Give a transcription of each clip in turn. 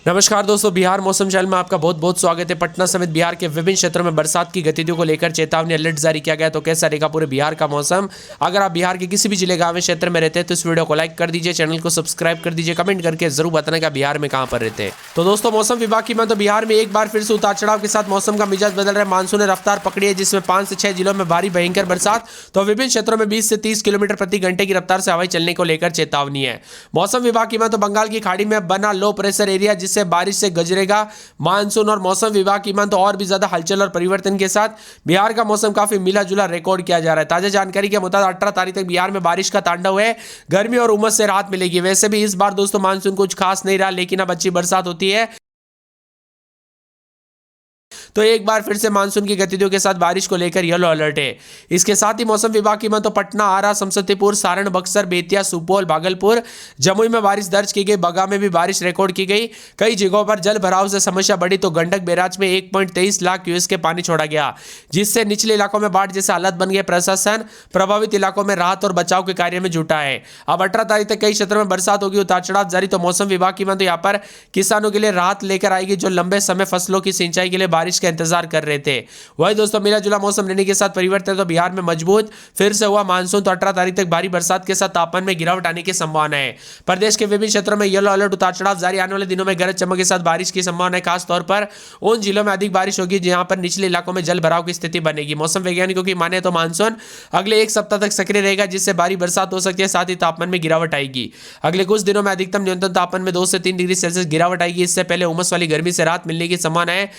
नमस्कार दोस्तों, बिहार मौसम चैनल में आपका बहुत बहुत स्वागत है। पटना समेत बिहार के विभिन्न क्षेत्रों में बरसात की गतिविधियों को लेकर चेतावनी अलर्ट जारी किया गया। तो कैसा रहेगा पूरे बिहार का मौसम? अगर आप बिहार के किसी भी जिले गांव में क्षेत्र में रहते हैं तो इस वीडियो को लाइक कर दीजिए, चैनल को सब्सक्राइब कर दीजिए, कमेंट करके जरूर बताना कि बिहार में कहां पर रहते हैं। तो दोस्तों, मौसम विभाग की तो बिहार में एक बार फिर से उतार चढ़ाव के साथ मौसम का मिजाज बदल रहा है। मानसून ने रफ्तार पकड़ी है, जिसमें 5 से 6 जिलों में भारी भयंकर बरसात तो विभिन्न क्षेत्रों में 20 से 30 किलोमीटर प्रति घंटे की रफ्तार से हवाई चलने को लेकर चेतावनी है। मौसम विभाग की तो बंगाल की खाड़ी में बना लो प्रेशर एरिया, जिससे बारिश से गजरेगा मानसून। और मौसम विभाग की तो और भी ज्यादा हलचल और परिवर्तन के साथ बिहार का मौसम काफी मिला जुला रिकॉर्ड किया जा रहा है। ताजा जानकारी के मुताबिक 18 तारीख तक बिहार में बारिश का तांडव है। गर्मी और उमस से राहत मिलेगी। वैसे भी इस बार दोस्तों मानसून कुछ खास नहीं रहा, लेकिन अब अच्छी बरसात होती है तो एक बार फिर से मानसून की गतिविधियों के साथ बारिश को लेकर येलो अलर्ट है। इसके साथ ही मौसम विभाग की तो पटना, आरा, समस्तीपुर, सारण, बक्सर, बेतिया, सुपौल, भागलपुर, जमुई में बारिश दर्ज की गई। बगा में भी बारिश रिकॉर्ड की गई। कई जगहों पर जल भराव से समस्या बढ़ी तो गंडक बैराज में 1.23 लाख क्यूसेक के पानी छोड़ा गया, जिससे निचले इलाकों में बाढ़ जैसे हालत बन गए। प्रशासन प्रभावित इलाकों में राहत और बचाव के कार्य में जुटा है। अब 18 तारीख तक कई क्षेत्रों में बरसात होगी। उतार चढ़ाव जारी तो मौसम विभाग की तो यहाँ पर किसानों के लिए राहत लेकर आएगी, जो लंबे समय फसलों की सिंचाई के लिए बारिश का इंतजार कर रहे थे। वही दोस्तों, मिला जुला मौसम रहने के साथ परिवर्तन तो बिहार में मजबूत फिर से हुआ मानसून। तो 18 तारीख तक भारी बरसात के साथ तापमान में गिरावट आने की संभावना है। प्रदेश के विभिन्न क्षेत्रों में येलो अलर्ट, उतार चढ़ाव जारी। आने वाले दिनों में गरज चमक के साथ बारिश की संभावना है। खासतौर पर उन जिलों में अधिक बारिश होगी जहां पर निचले इलाकों में जल भराव की स्थिति बनेगी। मौसम वैज्ञानिकों की माने तो मानसून अगले एक सप्ताह तक सक्रिय रहेगा, जिससे भारी बरसात हो सकती है। साथ ही तापमान में गिरावट आएगी। अगले कुछ दिनों में अधिकतम न्यूनतम तापमान में 2 से 3 डिग्री सेल्सियस गिरावट आएगी। इससे पहले उमस वाली गर्मी से राहत मिलने की संभावना है।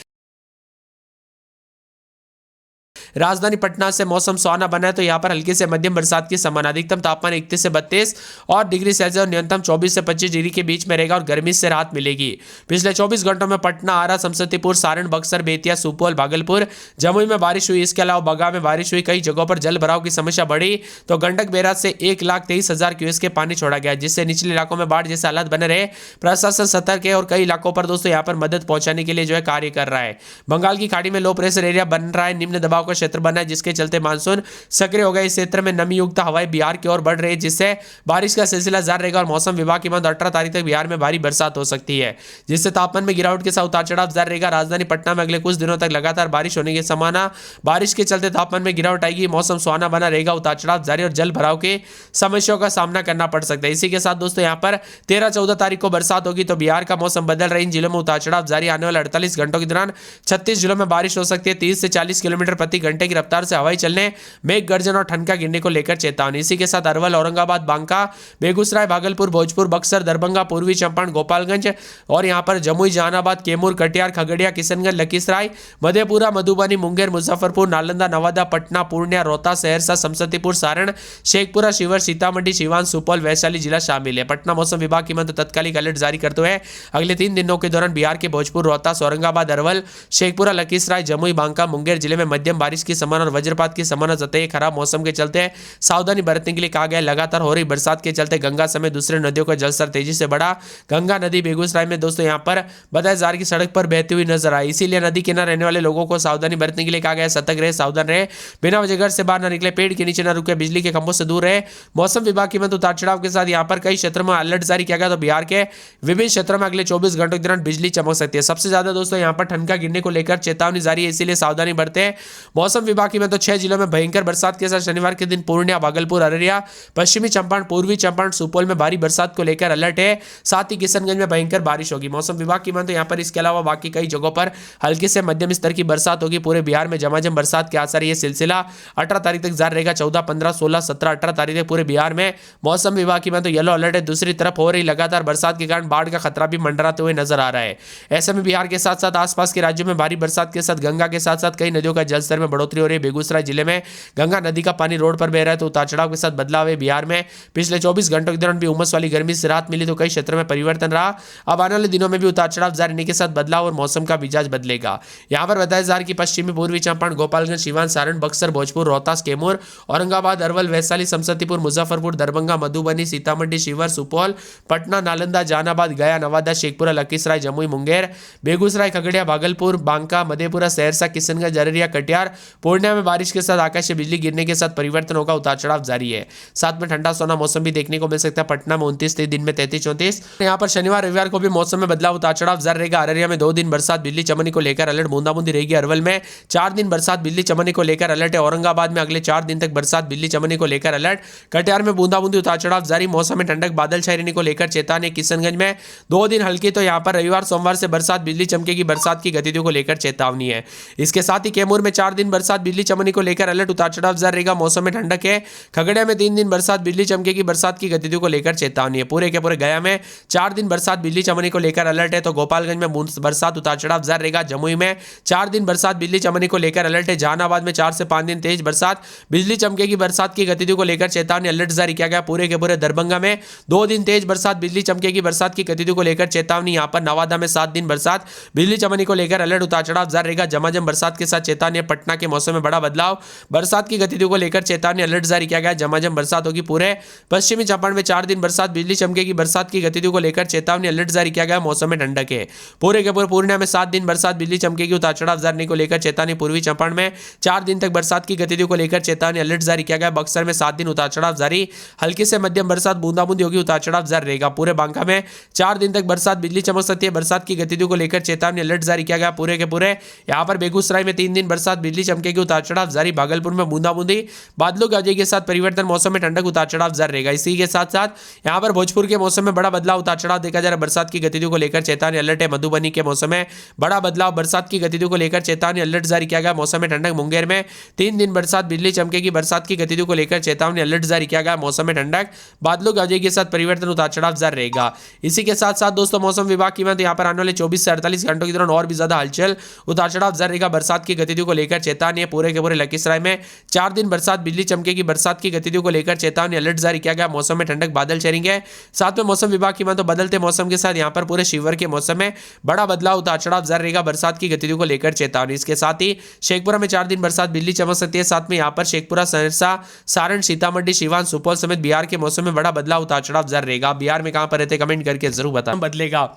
राजधानी पटना से मौसम सुहाना बना है, तो यहां पर हल्की से मध्यम बरसात की संभावना। अधिकतम तापमान 31 से 32 और डिग्री सेल्सियस और न्यूनतम 24 से 25 डिग्री के बीच में रहेगा और गर्मी से राहत मिलेगी। पिछले 24 घंटों में पटना, आरा, समस्तीपुर, सारण, बक्सर, बेतिया, सुपौल, भागलपुर, जमुई में बारिश हुई। इसके अलावा बगा में बारिश हुई। कई जगहों पर जल भराव की समस्या बढ़ी तो गंडक बैराज से 1,23,000 क्यूसेक के पानी छोड़ा गया, जिससे निचले इलाकों में बाढ़ जैसे हालात बने रहे। प्रशासन सतर्क है और कई इलाकों पर दोस्तों यहाँ पर मदद पहुंचाने के लिए कार्य कर रहा है। बंगाल की खाड़ी में लो प्रेशर एरिया बन रहा है, निम्न दबाव का क्षेत्र बना है, जिसके चलते मानसून सक्रिय हो गया। इस क्षेत्र में नमी युक्त हवाएं बिहार की ओर बढ़ रही है, जिससे बारिश का सिलसिला जारी रहेगा। और मौसम विभाग की 18 तारीख तक बिहार में भारी बरसात हो सकती है, जिससे तापमान में गिरावट के साथ उतार चढ़ाव जारी रहेगा। राजधानी पटना में अगले कुछ दिनों तक लगातार बारिश होने की संभावना। बारिश के चलते तापमान में गिरावट आएगी। मौसम सुहाना बना रहेगा। उतार चढ़ाव जारी और जल भराव की समस्याओं का सामना करना पड़ सकता है। इसी के साथ दोस्तों यहाँ पर 13-14 तारीख को बरसात होगी तो बिहार का मौसम बदल रहा है। इन जिलों में उतार चढ़ाव जारी। आने वाले 48 घंटों के दौरान 36 जिलों में बारिश हो सकती है। 30 से 40 किलोमीटर प्रति घंटे की रफ्तार से हवाई चलने, मेघ गर्जन और ठनका गिरने को लेकर चेतावनी। इसी के साथ अरवल, औरंगाबाद, बांका, बेगूसराय, भागलपुर, भोजपुर, बक्सर, दरभंगा, पूर्वी चंपारण, गोपालगंज और यहां पर जमुई, जहानाबाद, कैमूर, कटिहार, खगड़िया, किशनगंज, लखीसराय, मधेपुरा, मधुबनी, मुंगेर, मुजफ्फरपुर, नालंदा, नवादा, पटना, पूर्णिया, रोहतास, सहरसा, समस्तीपुर, सारण, शेखपुरा, शिवहर, सीतामढ़ी, सिवान, सुपौल, वैशाली जिला शामिल है। पटना मौसम विभाग की तत्कालिक अलर्ट जारी करते हुए अगले 3 दिनों के दौरान बिहार के भोजपुर, रोहतास, औरंगाबाद, अरवल, शेखपुरा, लखीसराय, जमुई, बांका, मुंगेर जिले में मध्यम बारिश की संभावना और वज्रपात की संभावना जताई। खराब मौसम के चलते सावधानी बरतने के लिए कहा गया। लगातार हो रही बरसात के चलते गंगा समेत दूसरे नदियों का जलस्तर तेजी से बढ़ा। गंगा नदी बेगूसराय में दोस्तों यहां पर बदायूं की सड़क पर बहती हुई नजर आई। इसीलिए नदी किनारे रहने वाले लोगों को सावधानी बरतने के लिए कहा गया। सतर्क रहे, सावधान रहे, बिना वजह घर से बाहर न निकले, पेड़ के नीचे न रुके, बिजली के खंभों से दूर रहे। मौसम विभाग की उतार चढ़ाव के साथ यहां पर कई क्षेत्रों में अलर्ट जारी किया गया। तो बिहार के विभिन्न क्षेत्रों में अगले 24 घंटों के दौरान बिजली चमक सकती है। सबसे ज्यादा दोस्तों यहां पर ठनका गिरने को लेकर चेतावनी जारी है, इसीलिए सावधानी बरते। मौसम विभाग की 6 जिलों में भयंकर बरसात के साथ शनिवार के दिन पूर्णिया, भागलपुर, अररिया, पश्चिमी चंपारण, पूर्वी चंपारण, सुपौल में भारी बरसात को लेकर अलर्ट है। साथ ही किशनगंज में भयंकर बारिश होगी। मौसम विभाग की तो यहाँ पर इसके अलावा बाकी कई जगहों पर हल्की से मध्यम स्तर की बरसात होगी। पूरे बिहार में झमाझम बरसात के आसार ये सिलसिला 18 तारीख तक जारी रहेगा। 14, 15, 16, 17, 18 तारीख तक पूरे बिहार में मौसम विभाग की तो येलो अलर्ट है। दूसरी तरफ हो रही लगातार बरसात के कारण बाढ़ का खतरा भी मंडराते हुए नजर आ रहा है। ऐसे में बिहार के साथ साथ आसपास के राज्यों में भारी बरसात के साथ गंगा के साथ साथ कई नदियों का जलस्तर में बढ़ोतरी हो रही है। बेगूसराय जिले में गंगा नदी का पानी रोड पर बह रहा है, तो उतार चढ़ाव के साथ बदलाव है। बिहार में पिछले 24 घंटों के दौरान भी उमस वाली गर्मी से राहत मिली तो कई क्षेत्रों में परिवर्तन रहा। अब आने वाले दिनों में भी उतार चढ़ाव जारी रहने के साथ बदलाव और मौसम का मिजाज बदलेगा। यहां पर बताया जा रहा है कि पश्चिमी, पूर्वी चंपारण, गोपालगंज, सिवान, सारण, बक्सर, भोजपुर, रोहतास, कैमूर, औरंगाबाद, अरवल, वैशाली, समस्तीपुर, मुजफ्फरपुर, दरभंगा, मधुबनी, सीतामढ़ी, शिवहर, सुपौल, पटना, नालंदा, जहानाबाद, गया, नवादा, शेखपुरा, लखीसराय, जमुई, मुंगेर, बेगूसराय, खगड़िया, भागलपुर, बांका, मधेपुरा, सहरसा, किशनगंज, अररिया, कटिहार पूर्णिया में बारिश के साथ आकाशीय बिजली गिरने के साथ परिवर्तन होगा, उतार चढ़ाव जारी है। साथ में ठंडा सोना मौसम भी देखने को मिल सकता है। पटना में 29 दिन में 33-34। यहाँ पर शनिवार रविवार को भी मौसम में बदलाव, उतार चढ़ाव जारी रहेगा। अररिया में 2 दिन बरसात, बिजली चमनी को लेकर अलर्ट, बूंदाबूंदी रहेगी। अरवल में 4 दिन बरसात, बिजली चमनी को लेकर अलर्ट है। औरंगाबाद में अगले 4 दिन तक बरसात, बिजली चमनी को लेकर अलर्ट। कटिहार में बूंदाबूंदी, उतार चढ़ाव जारी। मौसम में ठंडक, बादल छाए रहने को लेकर चेतावनी। किशनगंज में 2 दिन हल्की, तो यहाँ पर रविवार सोमवार से बरसात, बिजली चमकेगी, बरसात की गतिविधियों को लेकर चेतावनी है। इसके साथ ही कैमूर में 4 दिन बरसात, बिजली चमनी को लेकर अलर्ट, उतार चढ़ाव जारी रहेगा। मौसम में ठंडक है। खगड़िया में 3 दिन बरसात, बिजली चमकेगी, बरसात की गतिविधियों को लेकर चेतावनी है। पूरे के पूरे गया में 4 दिन बरसात, बिजली चमनी को लेकर अलर्ट है। तो गोपालगंज में बरसात, उतार चढ़ाव जारी रहेगा। जमुई में 4 दिन बरसात, बिजली चमनी को लेकर अलर्ट है। जहानाबाद में 4 से 5 दिन तेज बरसात, बिजली चमकेगी, बरसात की गतिविधियों को लेकर चेतावनी, अलर्ट जारी किया गया। पूरे के पूरे दरभंगा में 2 दिन तेज बरसात, बिजली चमकेगी, बरसात की गतिविधियों को लेकर चेतावनी। यहाँ पर नवादा में 7 दिन बरसात, बिजली चमनी को लेकर अलर्ट, उतार चढ़ाव जारी रहेगा। झमाझम बरसात के साथ चेतावनी। पटना के मौसम में बड़ा बदलाव, बरसात की गतिविधियों को लेकर चेतावनी, अलर्ट जारी किया गया। झमाझम बरसात होगी। पूरे पश्चिमी चंपारण में 4 दिन बरसात, बिजली चमकेगी, बरसात की गतिविधियों को लेकर चेतावनी, अलर्ट जारी किया गया। मौसम में ठंडक है। पूरे के पूरे पूर्णिया में 7 दिन बरसात, बिजली चमकेगी, उतार चढ़ाव जारी को लेकर चेतावनी। पूर्वी चंपारण में 4 दिन तक बरसात की गतिविधियों को लेकर चेतावनी, अलर्ट जारी किया गया। बक्सर में 7 दिन उतार चढ़ाव जारी, हल्की से मध्यम बरसात, बूंदाबूंदी होगी, उतार चढ़ाव जारी रहेगा। पूरे बांका में 4 दिन तक बरसात, बिजली चमक सकती है, बरसात की गतिविधियों को लेकर चेतावनी, अलर्ट जारी किया गया। पूरे के पूरे यहाँ पर बेगूसराय में 3 दिन बरसात, बिजली चमकेगी, उतार चढ़ाव जारी। भागलपुर में बूंदाबूंदी, बादलों की वजह के साथ परिवर्तन, मौसम में ठंडक, उतार चढ़ाव जारी रहेगा। इसी के साथ साथ यहाँ पर भोजपुर के मौसम में बड़ा बदलाव, उतार चढ़ाव देखा जा रहा है। बरसात की गतिविधियों को लेकर चेतावनी, अलर्ट है। मधुबनी के मौसम में बड़ा बदलाव, बरसात की गतिविधियों को लेकर चेतावनी, अलर्ट जारी किया गया। मौसम में ठंडक। मुंगेर में 3 दिन बरसात, बिजली चमकेगी, बरसात की गतिविधियों को लेकर चेतावनी, अलर्ट जारी किया गया। मौसम में ठंडक, बादलों की वजह के साथ परिवर्तन, उतार चढ़ाव जारी रहेगा। इसी के साथ साथ दोस्तों मौसम विभाग की यहाँ पर आने वाले 24 से 48 घंटों के दौरान और भी ज्यादा हलचल, उतार चढ़ाव जारी रहेगा। बरसात की गतिविधियों को लेकर चेतावनी है। पूरे के पूरे लखीसराय में 4 दिन बरसात, बिजली चमकेगी, बरसात की गतिविधियों को लेकर चेतावनी, अलर्ट जारी किया गया। मौसम में ठंडक, बादल छाएंगे। साथ में मौसम विभाग की तो बदलते मौसम के साथ यहाँ पर पूरे शिवहर के मौसम में बड़ा बदलाव, उतार चढ़ाव जारी रहेगा। बरसात की गतिविधियों को लेकर चेतावनी। इसके साथ ही शेखपुरा में 4 दिन बरसात, बिजली चमक सकती है। साथ में यहाँ पर शेखपुरा, सहरसा, सारण, सीतामढ़ी, सिवान, सुपौल समेत बिहार के मौसम में बड़ा बदलाव, उतार चढ़ाव जारी रहेगा। बिहार में कहां पर रहते कमेंट करके जरूर बताएं। बदलेगा।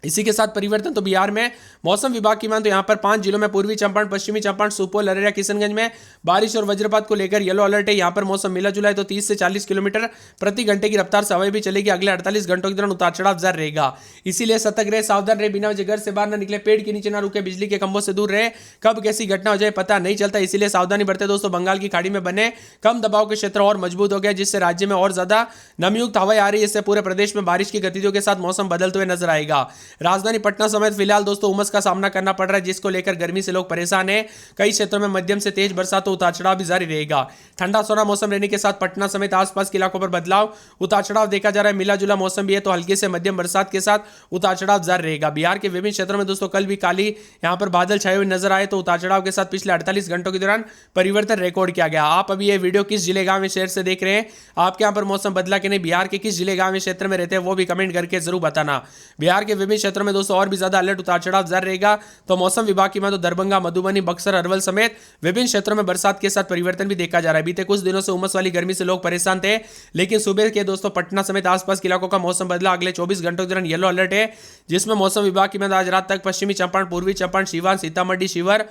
इसी के साथ परिवर्तन तो बिहार में मौसम विभाग की तो यहाँ पर 5 जिलों में पूर्वी चंपारण, पश्चिमी चंपारण, सुपौल, अररिया, किशनगंज में बारिश और वज्रपात को लेकर येलो अलर्ट है। यहाँ पर मौसम मिला जुला है। तो 30 से 40 किलोमीटर प्रति घंटे की रफ्तार से हवाएं भी चलेगी। अगले 48 घंटों के दौरान उतार चढ़ाव जारी रहेगा। इसीलिए सतर्क रहे, सावधान रहे, बिना वजह घर से बाहर न निकले, पेड़ के नीचे न रुके, बिजली के खंभों से दूर रहे। कब कैसी घटना हो जाए पता नहीं चलता, इसीलिए सावधानी बरते। दोस्तों बंगाल की खाड़ी में बने कम दबाव के क्षेत्र और मजबूत हो गया, जिससे राज्य में और ज्यादा नमयुक्त हवाएं आ रही है। इससे पूरे प्रदेश में बारिश की गतिविधियों के साथ मौसम बदलते हुए नजर आएगा। राजधानी पटना समेत फिलहाल दोस्तों उमस का सामना करना पड़ रहा है, जिसको लेकर गर्मी से लोग परेशान हैं। कई क्षेत्रों में मध्यम से तेज बरसात, उतार चढ़ाव भी जारी रहेगा। ठंडा सोना मौसम रहने के साथ पटना समेत आसपास के इलाकों पर बदलाव, उतार चढ़ाव देखा जा रहा है। मिला जुला मौसम भी है, तो हल्की से मध्यम बरसात के साथ उतार चढ़ाव जारी रहेगा। बिहार के विभिन्न क्षेत्रों में दोस्तों कल भी काली यहां पर बादल छाए हुए नजर आए, तो उतार चढ़ाव के साथ पिछले 48 घंटों के दौरान परिवर्तन रिकॉर्ड किया गया। आप अभी ये वीडियो किस जिले गांव में शहर से देख रहे हैं, आपके यहाँ पर मौसम बदला कि नहीं, बिहार के किस जिले गांव में क्षेत्र में रहते हैं वो भी कमेंट करके जरूर बताना। बिहार के विभिन्न क्षेत्रों में दोस्तों और भी ज्यादा अलर्ट, उतार चढ़ाव जारी रहेगा। तो मौसम विभाग की तो दरभंगा, मधुबनी, बक्सर, अरवल समेत विभिन्न क्षेत्रों में बरसात के साथ परिवर्तन भी देखा जा रहा है। बीते कुछ दिनों से उमस वाली गर्मी से लोग परेशान थे, लेकिन सुबह के दोस्तों पटना समेत आसपास के इलाकों का मौसम बदला। अगले 24 घंटों के दौरान येलो अलर्ट है, जिसमें मौसम विभाग की आज रात तक पश्चिमी चंपारण, पूर्वी चंपारण, सिवान, सीतामढ़ी, शिवहर,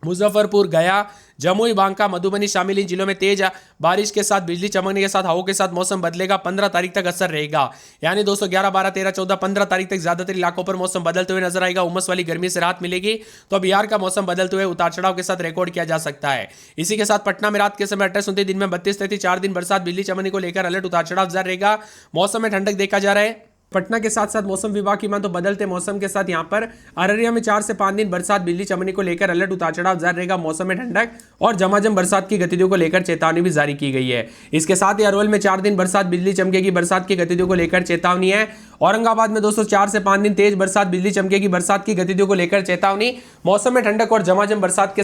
मुजफ्फरपुर, गया, जमुई, बांका, मधुबनी शामिल इन जिलों में तेज बारिश के साथ बिजली चमकने के साथ हवाओं के साथ मौसम बदलेगा। 15 तारीख तक असर रहेगा, यानी दोस्तों 11, 12, 13, 14, 15 तारीख तक ज्यादातर इलाकों पर मौसम बदलते हुए नजर आएगा। उमस वाली गर्मी से राहत मिलेगी। तो बिहार का मौसम बदलते हुए उतार चढ़ाव के साथ रिकॉर्ड किया जा सकता है। इसी के साथ पटना में रात के समय 28-29, दिन में 32-33, 4 दिन बरसात, बिजली चमकने को लेकर अलर्ट, उतार चढ़ाव जारी रहेगा। मौसम में ठंडक देखा जा रहा है। पटना के साथ साथ मौसम विभाग की तो बदलते मौसम के साथ यहाँ पर अररिया में 4 से 5 दिन बरसात, बिजली चमकने को लेकर अलर्ट, उतार चढ़ाव जारी रहेगा। मौसम में ठंडक और झमाझम बरसात की गतिविधियों को लेकर चेतावनी भी जारी की गई है। इसके साथ ही अरवल में 4 दिन बरसात, बिजली चमकेगी, बरसात की गतिविधियों को लेकर चेतावनी है। औरंगाबाद में दोस्तों 4 से 5 दिन तेज बरसात, बिजली चमकेगी, बरसात की गतिविधियों को लेकर चेतावनी। मौसम में ठंडक और झमाझम बरसात के